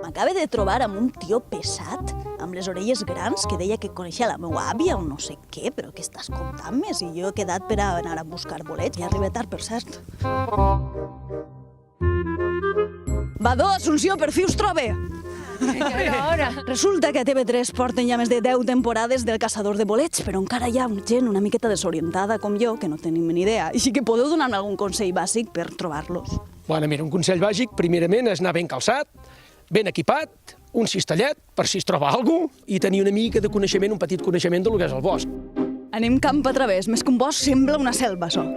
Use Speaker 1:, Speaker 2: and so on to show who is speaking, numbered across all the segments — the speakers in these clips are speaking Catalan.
Speaker 1: M'acaba de trobar amb un tio pesat, amb les orelles grans, que deia que coneixia la meva àvia o no sé què, però què estàs contant-me? Si jo he quedat per anar a buscar bolets, ja arriba tard, per cert. Badó, Assumpció, per fi us trobe! Resulta que a TV3 porten ja més de 10 temporades del Caçador de bolets, però encara hi ha gent una miqueta desorientada com jo, que no tenim ni idea, així que podeu donar-me algun consell bàsic per trobar-los.
Speaker 2: Bueno, mira, un consell bàsic, primerament, és anar ben calçat, ben equipat, un cistellet, per si es troba alguna cosa, i tenir una mica de coneixement, un petit coneixement del que és el bosc.
Speaker 1: Anem camp a través, més que un bosc sembla una selva, això.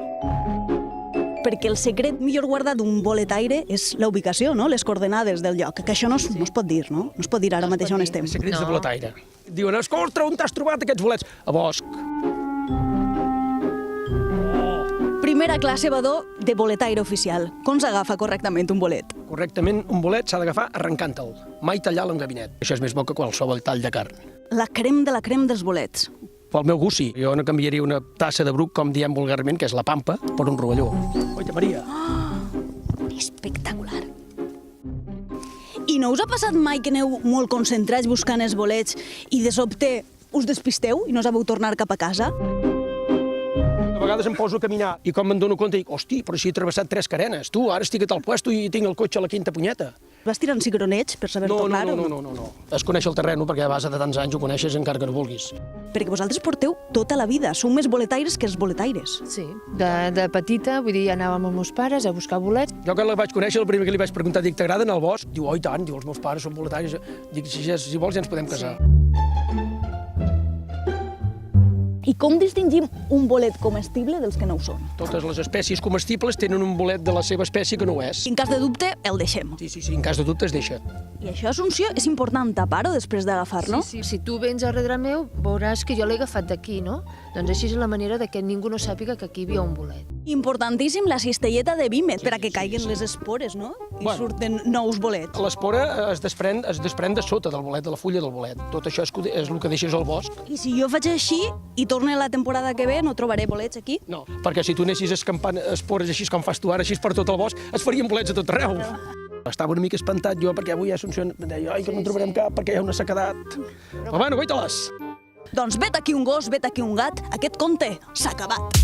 Speaker 1: Perquè el secret millor guardat d'un boletaire és la ubicació, no? Les coordenades del lloc, que això no es pot dir, no? No es pot dir ara mateix on estem.
Speaker 2: Secrets de boletaire. Diuen, escolta, on t'has trobat aquests bolets? A bosc.
Speaker 1: Primera classe, Badó, de boletaire oficial. Com s'agafa correctament un bolet?
Speaker 2: Correctament, un bolet s'ha d'agafar arrencant-te'l, mai tallar-lo en gabinet. Això és més bo que qualsevol tall de carn.
Speaker 1: La crem de la crem dels bolets.
Speaker 2: Pel meu gust, sí. Jo no canviaria una tassa de bruc, com diem vulgarment, que és la pampa, per un rovelló. Oita, Maria.
Speaker 1: Espectacular. I no us ha passat mai que aneu molt concentrats buscant els bolets i de sobte us despisteu i no sabeu tornar cap a casa?
Speaker 2: A vegades em poso a caminar i com me'n dono compte dic, hosti, però si he travessat 3 carenes. Tu, ara estic al puesto i tinc el cotxe a la 5ª punyeta.
Speaker 1: Vas tirar un cigroneig per saber tornar o no?
Speaker 2: No. Es coneix el terreno perquè a base de tants anys ho coneixes encara que no vulguis.
Speaker 1: Perquè vosaltres porteu tota la vida. Sou més boletaires que els boletaires.
Speaker 3: Sí, de petita, vull dir, anàvem amb els meus pares a buscar bolets.
Speaker 2: Jo quan la vaig conèixer, el primer que li vaig preguntar, dic, t'agraden al bosc? Diu, oh, i tant, diu, els meus pares són boletaires. Dic, si vols ja ens podem casar.
Speaker 1: I com distingim un bolet comestible dels que no ho són?
Speaker 2: Totes les espècies comestibles tenen un bolet de la seva espècie que no ho és.
Speaker 1: En cas de dubte, el deixem.
Speaker 2: Sí, en cas de dubte es deixa.
Speaker 1: I això, Assumpció, és important tapar-ho després d'agafar-lo?
Speaker 3: Sí, si tu vens a darrere meu, veuràs que jo l'he agafat d'aquí, no? Doncs així és la manera de que ningú no sàpiga que aquí hi havia un bolet.
Speaker 1: Importantíssim la cistelleta de vímet, per a que caiguen les espores, no? I surten nous bolets.
Speaker 2: L'espora es desprèn de sota del bolet, de la fulla del bolet. Tot això és el que deixes al bosc.
Speaker 1: I si jo faig així i torno la temporada que ve, no trobaré bolets aquí?
Speaker 2: No, perquè si tu anessis escampant espores així com fas tu ara, així per tot el bosc, es farien bolets a tot arreu. Estava una mica espantat jo, perquè avui a Assumpció deia, ai, que no en trobarem cap, perquè hi ha una sequedat. Però bueno, guaita-les!
Speaker 1: Doncs vet aquí un gos, vet aquí un gat, aquest conte s'ha acabat.